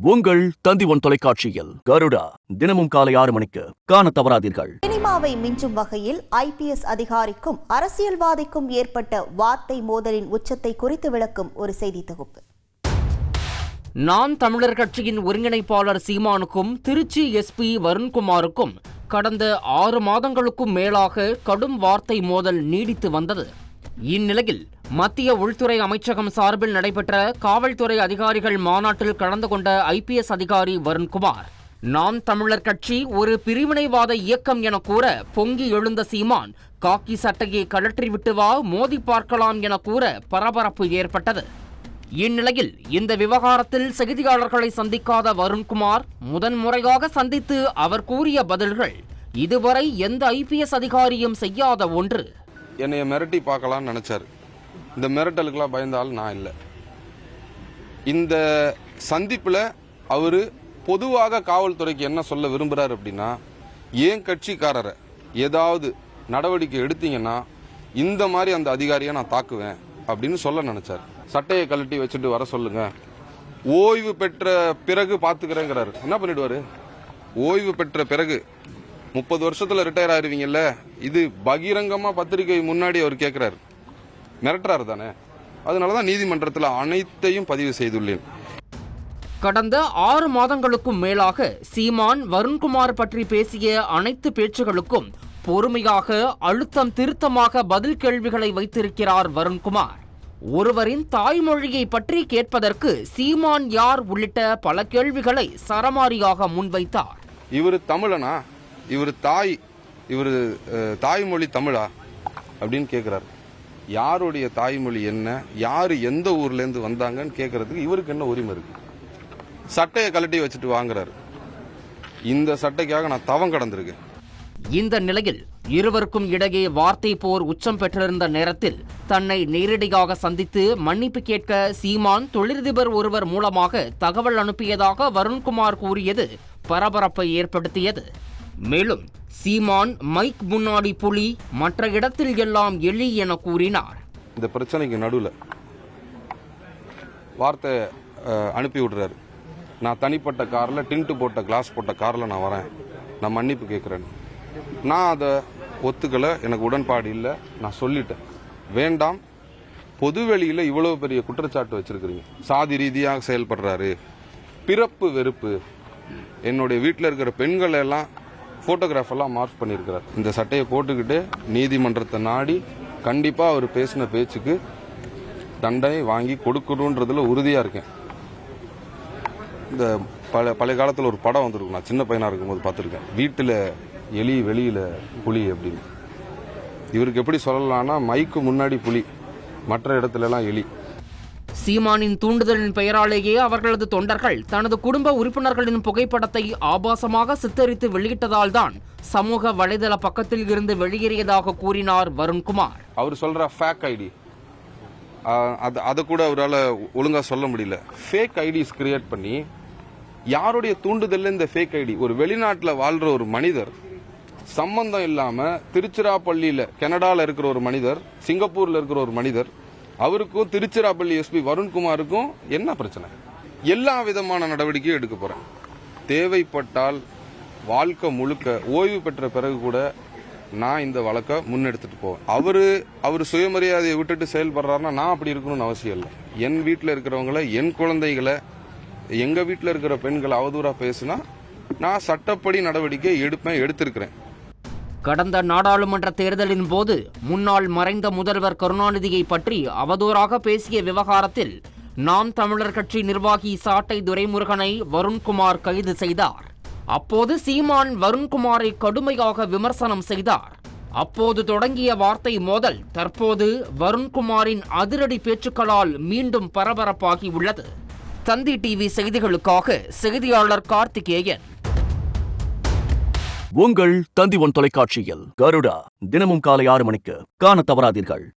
உங்கள் தந்தி ஒன் தொலைக்காட்சியில் கருடா தினமும் காலை 6 மணிக்கு காண தவறாதீர்கள். சினிமாவை மிஞ்சும் வகையில் IPS அதிகாரிக்கும் அரசியல்வாதிக்கும் ஏற்பட்ட வார்த்தை மோதலின் உச்சத்தை குறித்து விளக்கும் ஒரு செய்தி தொகுப்பு. நாம் தமிழர் கட்சியின் ஒருங்கிணைப்பாளர் சீமானுக்கும் திருச்சி SP வருண்குமாருக்கும் கடந்த 6 மாதங்களுக்கும் மேலாக கடும் வார்த்தை மோதல் நீடித்து வந்தது. இந்நிலையில் மத்திய உள்துறை அமைச்சகம் சார்பில் நடைபெற்ற காவல்துறை அதிகாரிகள் மாநாட்டில் கலந்து கொண்ட IPS அதிகாரி வருண்குமார், நாம் தமிழர் கட்சி ஒரு பிரிவினைவாத இயக்கம் என கூற பொங்கி எழுந்த சீமான், காக்கி சட்டையை கழற்றிவிட்டு வா மோதி பார்க்கலாம் என கூற பரபரப்பு ஏற்பட்டது. இந்நிலையில் இந்த விவகாரத்தில் செய்தியாளர்களை சந்திக்காத வருண்குமார் முதன்முறையாக சந்தித்து அவர் கூறிய பதில்கள் இதுவரை எந்த IPS அதிகாரியும் செய்யாத ஒன்று. என்னைய மிரட்டி பார்க்கலாம்னு நினைச்சாரு. இந்த மிரட்டலுக்கெல்லாம் பயந்தால் நான் இல்லை. இந்த சந்திப்பில் அவர் பொதுவாக காவல்துறைக்கு என்ன சொல்ல விரும்புகிறார் அப்படின்னா, ஏன் கட்சிக்காரரை ஏதாவது நடவடிக்கை எடுத்தீங்கன்னா இந்த மாதிரி அந்த அதிகாரியை நான் தாக்குவேன் அப்படின்னு சொல்ல நினைச்சார். சட்டையை கழட்டி வச்சுட்டு வர சொல்லுங்க, ஓய்வு பெற்ற பிறகு பார்த்துக்கிறேங்கிறாரு. என்ன பண்ணிடுவாரு? ஓய்வு பெற்ற பிறகு 30 வருஷத்துல ரிட்டையர் ஆயிருவீங்கல்ல, இது பகிரங்கமா பத்திரிகை முன்னாடி அவர் கேட்கிறாரு. மிரட்டுறாரு தானே. அதனாலதான் நீதிமன்றத்தில் அனைத்தையும் பதிவு செய்துள்ளேன். கடந்த 6 மாதங்களுக்கும் மேலாக சீமான் வருண்குமார் பற்றி பேசிய அனைத்து பேச்சுகளுக்கும் பொறுமையாக அழுத்தம் திருத்தமாக பதில் கேள்விகளை வைத்திருக்கிறார் வருண்குமார். ஒருவரின் தாய்மொழியை பற்றி கேட்பதற்கு சீமான் யார் உள்ளிட்ட பல கேள்விகளை சரமாரியாக முன்வைத்தார். இவர் தமிழனா? இவர் தாய்மொழி தமிழா அப்படின்னு கேட்கிறார். யாருடைய தாய்மொழி என்ன, யாரு எந்த ஊர்ல இருந்து வந்தாங்கன்னு கேட்கறதுக்கு இவருக்கு என்ன உரிமை இருக்கு? சட்டையை கழட்டி வச்சுட்டு வாங்குறாரு. இந்த சட்டைக்காக நான் தவம் கடந்திருக்கேன். இந்த நிலையில் இருவருக்கும் இடையே வார்த்தை போர் உச்சம் பெற்றிருந்த நேரத்தில் தன்னை நேரடியாக சந்தித்து மன்னிப்பு கேட்க சீமான் தொழிலதிபர் ஒருவர் மூலமாக தகவல் அனுப்பியதாக வருண்குமார் கூறியது பரபரப்பை ஏற்படுத்தியது. மேலும் சீமான் மைக் முன்னாடி புலி, மற்ற இடத்தில் எல்லாம் எலி என கூறினார். இந்த பிரச்சனைக்கு நடுவில் வார்த்தை அனுப்பி விடுறாரு. நான் தனிப்பட்ட காரில் டின்ட்டு போட்ட கிளாஸ் போட்ட காரில் நான் வரேன், நான் மன்னிப்பு கேட்குறேன். நான் அதை ஒத்துக்கலை, எனக்கு உடன்பாடு இல்லை, நான் சொல்லிட்டேன். வேண்டாம், பொதுவெளியில் இவ்வளவு பெரிய குற்றச்சாட்டு வச்சிருக்கிறீங்க, சாதி ரீதியாக செயல்படுறாரு, பிறப்பு வெறுப்பு, என்னுடைய வீட்டில் இருக்கிற பெண்கள் எல்லாம் போட்டோகிராஃப் எல்லாம் மார்க் பண்ணியிருக்கிறார். இந்த சட்டையை போட்டுக்கிட்டு நீதிமன்றத்தை நாடி கண்டிப்பா அவர் பேசின பேச்சுக்கு தண்டனை வாங்கி கொடுக்கணுன்றதுல உறுதியா இருக்கேன். இந்த பழைய காலத்தில் ஒரு படம் வந்திருக்கும், நான் சின்ன பையனா இருக்கும்போது பார்த்துருக்கேன். வீட்டில் எலி வெளியில புலி அப்படின்னு. இவருக்கு எப்படி சொல்லலாம்னா, மைக்கு முன்னாடி புலி, மற்ற இடத்துல எல்லாம் எலி. சீமானின் தூண்டுதலின் பெயராலேயே அவர்களது தொண்டர்கள் தனது குடும்ப உறுப்பினர்களின் புகைப்படத்தை ஆபாசமாக சித்தரித்து வெளியிட்டதால் தான் சமூக வலைதள பக்கத்தில் இருந்து வெளியேறியதாக கூறினார் வருண்குமார். அவர் சொல்ற ஃபேக் ஐடி, அதை கூட அவரால் ஒழுங்கா சொல்ல முடியல. ஃபேக் ஐடிஸ் கிரியேட் பண்ணி யாருடைய தூண்டுதல்ல இந்த ஃபேக் ஐடி, ஒரு வெளிநாட்டில் வாழ்ற ஒரு மனிதர், சம்பந்தம் இல்லாம திருச்சிராப்பள்ளியில கனடால இருக்கிற ஒரு மனிதர், சிங்கப்பூர்ல இருக்கிற ஒரு மனிதர், அவருக்கும் திருச்சிராப்பள்ளி SP வருண்குமாருக்கும் என்ன பிரச்சனை? எல்லா விதமான நடவடிக்கையும் எடுக்க போறேன். தேவைப்பட்டால் வாழ்க்கை முழுக்க ஓய்வு பெற்ற பிறகு கூட நான் இந்த வழக்கை முன்னெடுத்துட்டு போவேன். அவரு சுயமரியாதையை விட்டுட்டு செயல்படுறாருன்னா நான் அப்படி இருக்கணும்னு அவசியம் இல்லை. என் வீட்டில் இருக்கிறவங்களை, என் குழந்தைகளை, எங்க வீட்டில் இருக்கிற பெண்களை அவதூறா பேசினா நான் சட்டப்படி நடவடிக்கை எடுத்திருக்கிறேன். கடந்த நாடாளுமன்ற தேர்தலின் போது முன்னாள் மறைந்த முதல்வர் கருணாநிதியை பற்றி அவதூறாக பேசிய விவகாரத்தில் நாம் தமிழர் கட்சி நிர்வாகி சாட்டை துரைமுருகனை வருண்குமார் கைது செய்தார். அப்போது சீமான் வருண்குமாரை கடுமையாக விமர்சனம் செய்தார். அப்போது தொடங்கிய வார்த்தை மோதல் தற்போது வருண்குமாரின் அதிரடி பேச்சுக்களால் மீண்டும் பரபரப்பாகி உள்ளது. தந்தி TV செய்திகளுக்காக செய்தியாளர் கார்த்திகேயன். உங்கள் தந்தி ஒன் தொலைக்காட்சியில் கருடா தினமும் காலை 6 மணிக்கு காண தவறாதீர்கள்.